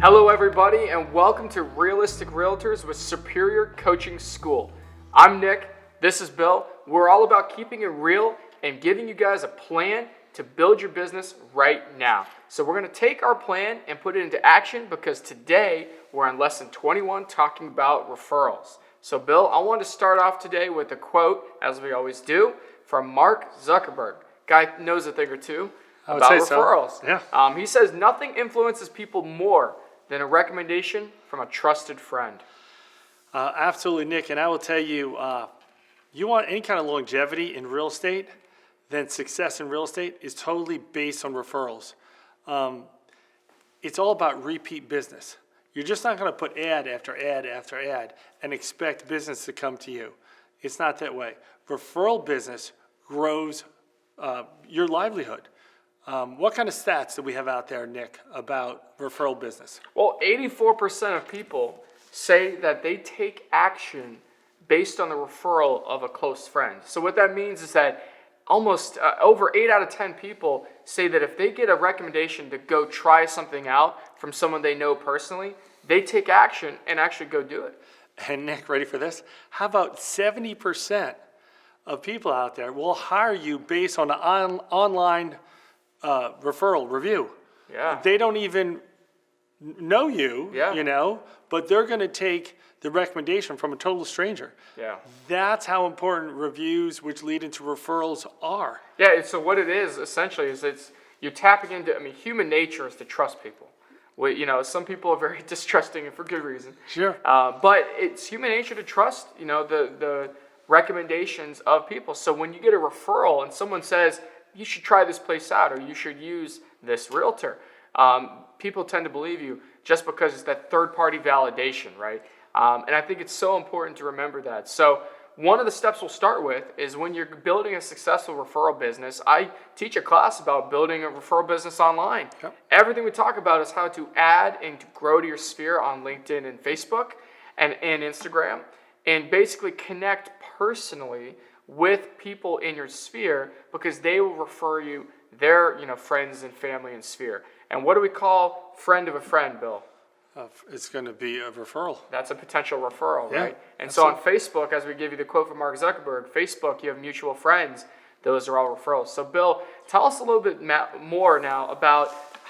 Hello everybody and welcome to Realistic Realtors with Superior Coaching School. I'm Nick, this is Bill. We're all about keeping it real and giving you guys a plan to build your business right now. So we're going to take our plan and put it into action because today we're on lesson 21 talking about referrals. So Bill, I want to start off today with a quote, as we always do, from Mark Zuckerberg. Guy knows a thing or two about referrals. So. Yeah. He says nothing influences people more than a recommendation from a trusted friend. Absolutely, Nick. And I will tell you, you want any kind of longevity in real estate, then success in real estate is totally based on referrals. It's all about repeat business. You're just not going to put ad after ad after ad and expect business to come to you. It's not that way. Referral business grows your livelihood. What kind of stats do we have out there, Nick, about referral business? Well, 84% of people say that they take action based on the referral of a close friend. So what that means is that almost over 8 out of 10 people say that if they get a recommendation to go try something out from someone they know personally, they take action and actually go do it. And Nick, ready for this? How about 70% of people out there will hire you based on an online referral review. Yeah. They don't even know you, but they're going to take the recommendation from a total stranger. Yeah. That's how important reviews, which lead into referrals, are. Yeah, so what it is essentially is you're tapping into, human nature is to trust people. Some people are very distrusting and for good reason. Sure. But it's human nature to trust, the recommendations of people. So when you get a referral and someone says, you should try this place out or you should use this realtor, people tend to believe you just because it's that third-party validation, right? And I think it's so important to remember that. So one of the steps we'll start with is when you're building a successful referral business, I teach a class about building a referral business online. Yep. Everything we talk about is how to add and to grow to your sphere on LinkedIn and Facebook and Instagram, and basically connect personally with people in your sphere because they will refer you their friends and family and sphere. And what do we call friend of a friend, Bill? It's going to be a referral. That's a potential referral, yeah, right? And absolutely. So on Facebook, as we give you the quote from Mark Zuckerberg, Facebook, you have mutual friends. Those are all referrals. So Bill, tell us a little bit more now about,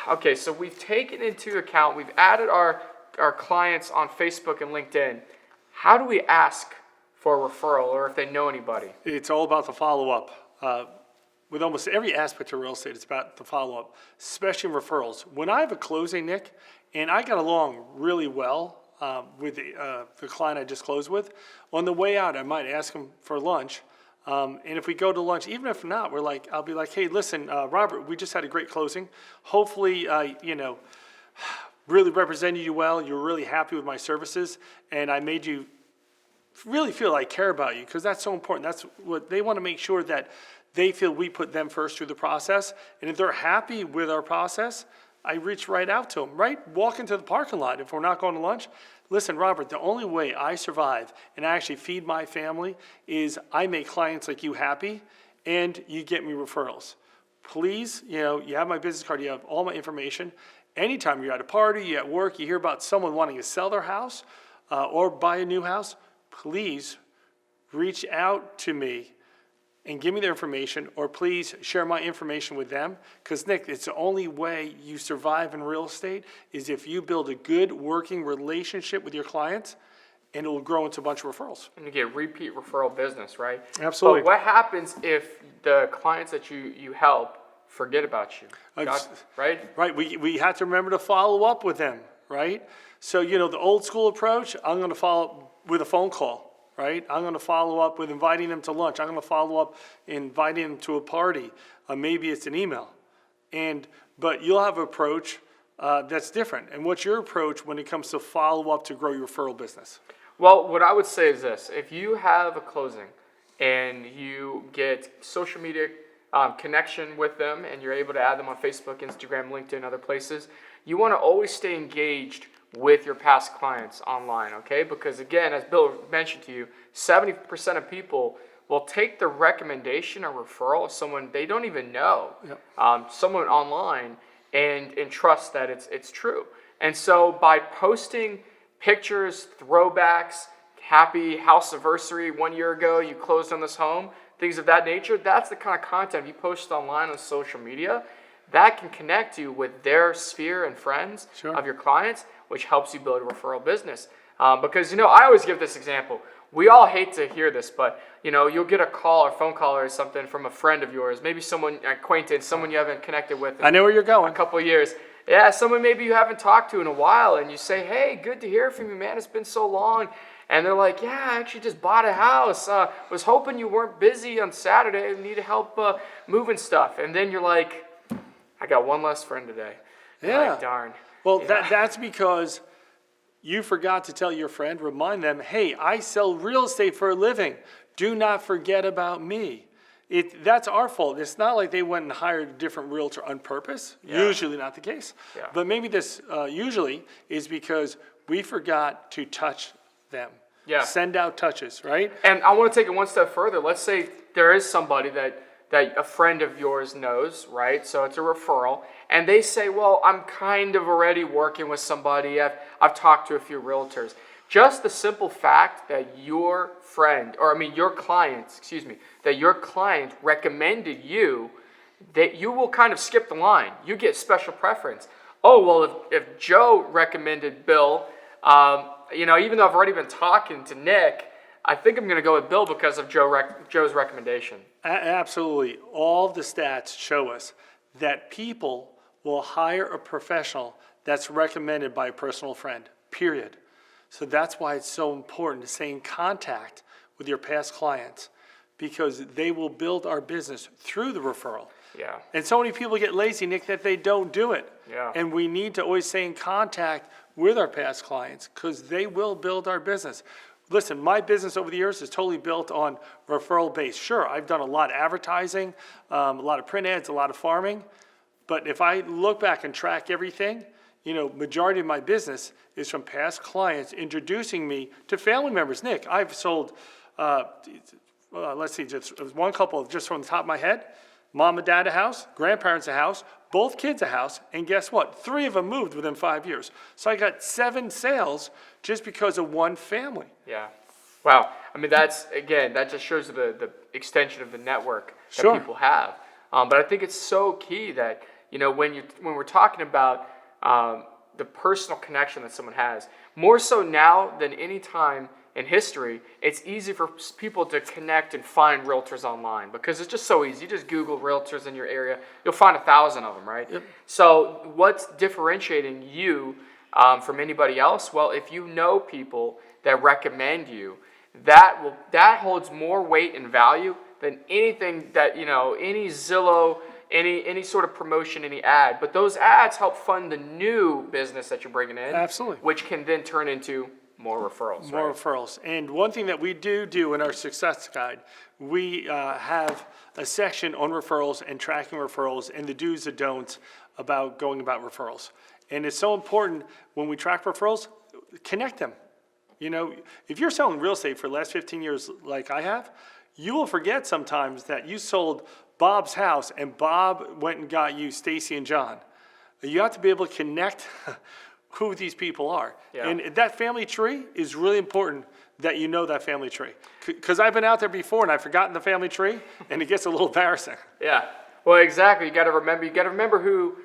okay, so we've taken into account, we've added our clients on Facebook and LinkedIn. How do we ask for a referral or if they know anybody? It's all about the follow-up. With almost every aspect of real estate, it's about the follow-up, especially in referrals. When I have a closing, Nick, and I got along really well with the client I just closed with, on the way out, I might ask him for lunch. And if we go to lunch, even if not, I'll be like, hey, listen, Robert, we just had a great closing. Hopefully, really represented you well. You're really happy with my services, and I made you really feel I care about you because that's so important. That's what they want to make sure that they feel we put them first through the process. And if they're happy with our process, I reach right out to them, right? Walk into the parking lot if we're not going to lunch. Listen, Robert, the only way I survive and I actually feed my family is I make clients like you happy and you get me referrals. Please, you have my business card, you have all my information. Anytime you're at a party, you're at work, you hear about someone wanting to sell their house or buy a new house, please reach out to me and give me their information, or please share my information with them. Because Nick, it's the only way you survive in real estate is if you build a good working relationship with your clients, and it will grow into a bunch of referrals. And you get repeat referral business, right? Absolutely. But what happens if the clients that you help forget about you? Right? Right, we have to remember to follow up with them, right? So, the old school approach, I'm going to follow up with a phone call. Right? I'm going to follow up with inviting them to lunch. I'm going to follow up inviting them to a party. Maybe it's an email. But you'll have an approach that's different. And what's your approach when it comes to follow up to grow your referral business? Well, what I would say is this. If you have a closing and you get social media connection with them and you're able to add them on Facebook, Instagram, LinkedIn, other places, you want to always stay engaged with your past clients online, okay? Because again, as Bill mentioned to you, 70% of people will take the recommendation or referral of someone they don't even know, someone online, and trust that it's true. And so by posting pictures, throwbacks, happy house anniversary 1 year ago, you closed on this home, things of that nature, that's the kind of content you post online on social media that can connect you with their sphere and friends of your clients, which helps you build a referral business. Because, I always give this example. We all hate to hear this, but, you'll get a call or phone call or something from a friend of yours, maybe someone, acquaintance, someone you haven't connected with I know where you're going. a couple of years. Yeah, someone maybe you haven't talked to in a while, and you say, hey, good to hear from you, man. It's been so long. And they're like, yeah, I actually just bought a house. Was hoping you weren't busy on Saturday. I need help moving stuff. And then you're like, I got one less friend today. Yeah. Like, darn. Well, that's because you forgot to tell your friend, remind them, hey, I sell real estate for a living. Do not forget about me. That's our fault. It's not like they went and hired a different realtor on purpose. Yeah. Usually not the case. Yeah. But maybe this usually is because we forgot to touch them. Yeah. Send out touches, right? And I want to take it one step further. Let's say there is somebody that a friend of yours knows, right? So it's a referral. And they say, well, I'm kind of already working with somebody. I've talked to a few realtors. Just the simple fact that your client recommended you, that you will kind of skip the line. You get special preference. Oh, well, if Joe recommended Bill, even though I've already been talking to Nick, I think I'm going to go with Bill because of Joe's recommendation. Absolutely. All the stats show us that people will hire a professional that's recommended by a personal friend, period. So that's why it's so important to stay in contact with your past clients, because they will build our business through the referral. Yeah. And so many people get lazy, Nick, that they don't do it. Yeah. And we need to always stay in contact with our past clients because they will build our business. Listen, my business over the years is totally built on referral base. Sure, I've done a lot of advertising, a lot of print ads, a lot of farming. But if I look back and track everything, majority of my business is from past clients introducing me to family members. Nick, I've sold, let's see, just one couple, just from the top of my head, mom and dad a house, grandparents a house, both kids a house, and guess what? 3 of them moved within 5 years. So I got 7 sales just because of one family. Yeah. Wow. I mean, that just shows the extension of the network that Sure. people have. But I think it's so key that, when we're talking about the personal connection that someone has, more so now than any time in history, it's easy for people to connect and find realtors online because it's just so easy. You just Google realtors in your area, you'll find 1,000 of them, right? Yep. So what's differentiating you from anybody else? Well, if you know people that recommend you, that holds more weight and value than anything that, any Zillow, any sort of promotion, any ad. But those ads help fund the new business that you're bringing in. Absolutely. Which can then turn into more referrals. More right? referrals. And one thing that we do in our success guide, we have a section on referrals and tracking referrals and the do's and don'ts about going about referrals. And it's so important when we track referrals, connect them. If you're selling real estate for the last 15 years like I have, you will forget sometimes that you sold Bob's house and Bob went and got you Stacy and John. You have to be able to connect who these people are. Yeah. And that family tree is really important that you know that family tree. Because I've been out there before and I've forgotten the family tree and it gets a little embarrassing. Yeah. Well, exactly. You got to remember who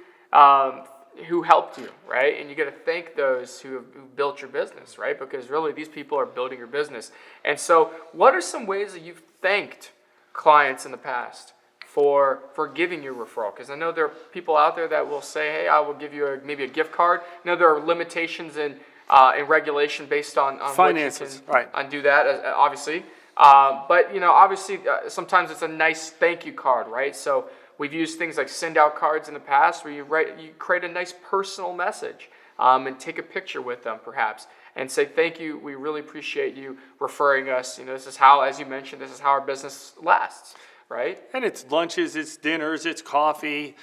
helped you, right? And you got to thank those who built your business, right? Because really these people are building your business. And so what are some ways that you've thanked clients in the past for giving you a referral? Because I know there are people out there that will say, hey, I will give you maybe a gift card. I know there are limitations in regulation based on finances, what you can right? undo that, obviously. But obviously, sometimes it's a nice thank you card, right? So we've used things like send out cards in the past, where you create a nice personal message and take a picture with them, perhaps, and say thank you. We really appreciate you referring us. This is how, as you mentioned, this is how our business lasts. Right? And it's lunches, it's dinners, it's coffee,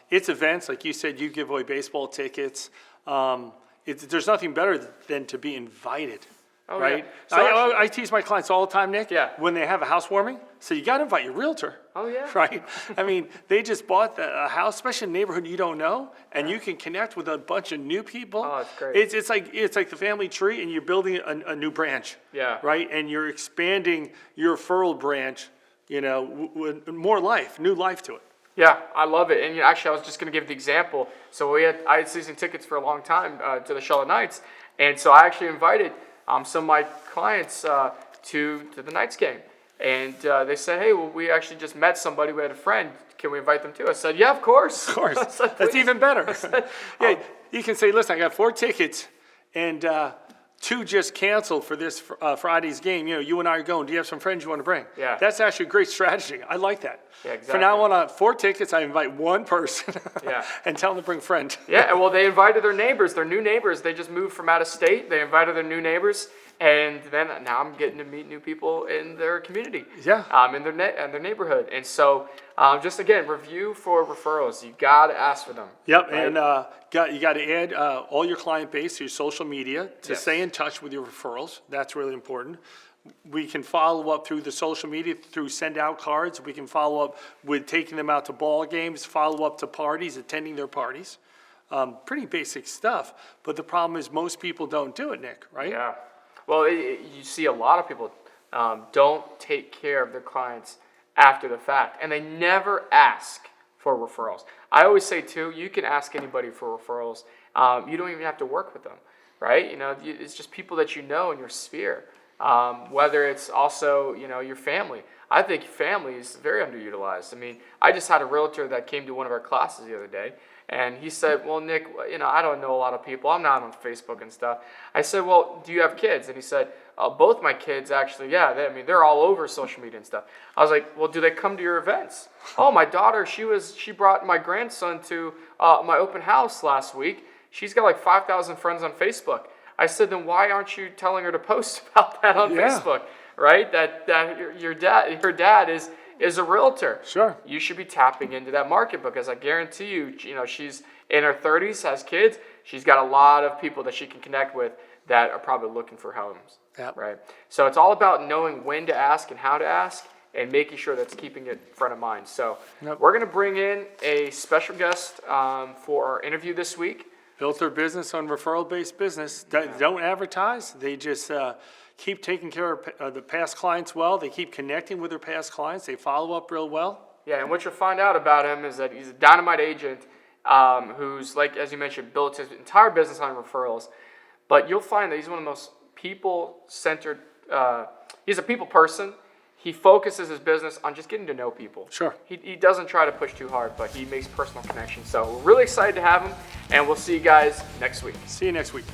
it's events. Like you said, you give away baseball tickets. There's nothing better than to be invited Oh, right? yeah. So I tease my clients all the time, Nick. Yeah. When they have a housewarming, so you got to invite your realtor. Oh, yeah. Right? I mean, they just bought a house, especially in a neighborhood you don't know, and you can connect with a bunch of new people. Oh, it's great. It's like the family tree, and you're building a new branch. Yeah. Right? And you're expanding your referral branch, you know, with more life, new life to it. Yeah, I love it. And actually, I was just going to give the example. So I had season tickets for a long time to the Charlotte Knights, and so I actually invited some of my clients to the Knights game, and they said, "Hey, well, we actually just met somebody. We had a friend. Can we invite them too?" I said, "Yeah, of course." Of course. I said, That's "Please." even better. said, Yeah, you can say, listen, I got 4 tickets, and 2 just canceled for this Friday's game. You know, you and I are going. Do you have some friends you want to bring? Yeah. That's actually a great strategy. I like that. Yeah, For now exactly. on, 4 tickets, I invite 1 person Yeah. and tell them to bring a friend. Yeah, well, they invited their neighbors, their new neighbors. They just moved from out of state. They invited their new neighbors, and then now I'm getting to meet new people in their community. Yeah. In their neighborhood, and so just again, review for referrals. You got to ask for them. Yep, right? and you got to add all your client base to your social media to Yes. stay in touch with your referrals. That's really important. We can follow up through the social media, through send out cards. We can follow up with taking them out to ball games, follow up to parties, attending their parties. Pretty basic stuff, but the problem is most people don't do it, Nick, right? Yeah. Well, you see a lot of people don't take care of their clients after the fact, and they never ask for referrals. I always say too, you can ask anybody for referrals. You don't even have to work with them, right? You know, it's just people that you know in your sphere. Whether it's also, you know, your family. I think family is very underutilized. I mean, I just had a realtor that came to one of our classes the other day, and he said, "Well, Nick, you know, I don't know a lot of people. I'm not on Facebook and stuff." I said, "Well, do you have kids?" And he said, "Both my kids actually, yeah. They're all over social media and stuff." I was like, "Well, do they come to your events?" "Oh, my daughter, she brought my grandson to my open house last week. She's got like 5,000 friends on Facebook." I said, "Then why aren't you telling her to post about that on Yeah. Facebook, right? That her dad is a realtor. Sure. You should be tapping into that market because I guarantee you, you know, she's in her 30s, has kids. She's got a lot of people that she can connect with that are probably looking for homes, Yep. right? So it's all about knowing when to ask and how to ask and making sure that's keeping it front of mind. So Yep. we're going to bring in a special guest for our interview this week. Built their business on referral-based business. Don't advertise. They just keep taking care of the past clients well. They keep connecting with their past clients. They follow up real well. Yeah, and what you'll find out about him is that he's a dynamite agent who's, like, as you mentioned, built his entire business on referrals. But you'll find that he's one of the most people-centered, he's a people person. He focuses his business on just getting to know people. Sure. He doesn't try to push too hard, but he makes personal connections. So we're really excited to have him, and we'll see you guys next week. See you next week.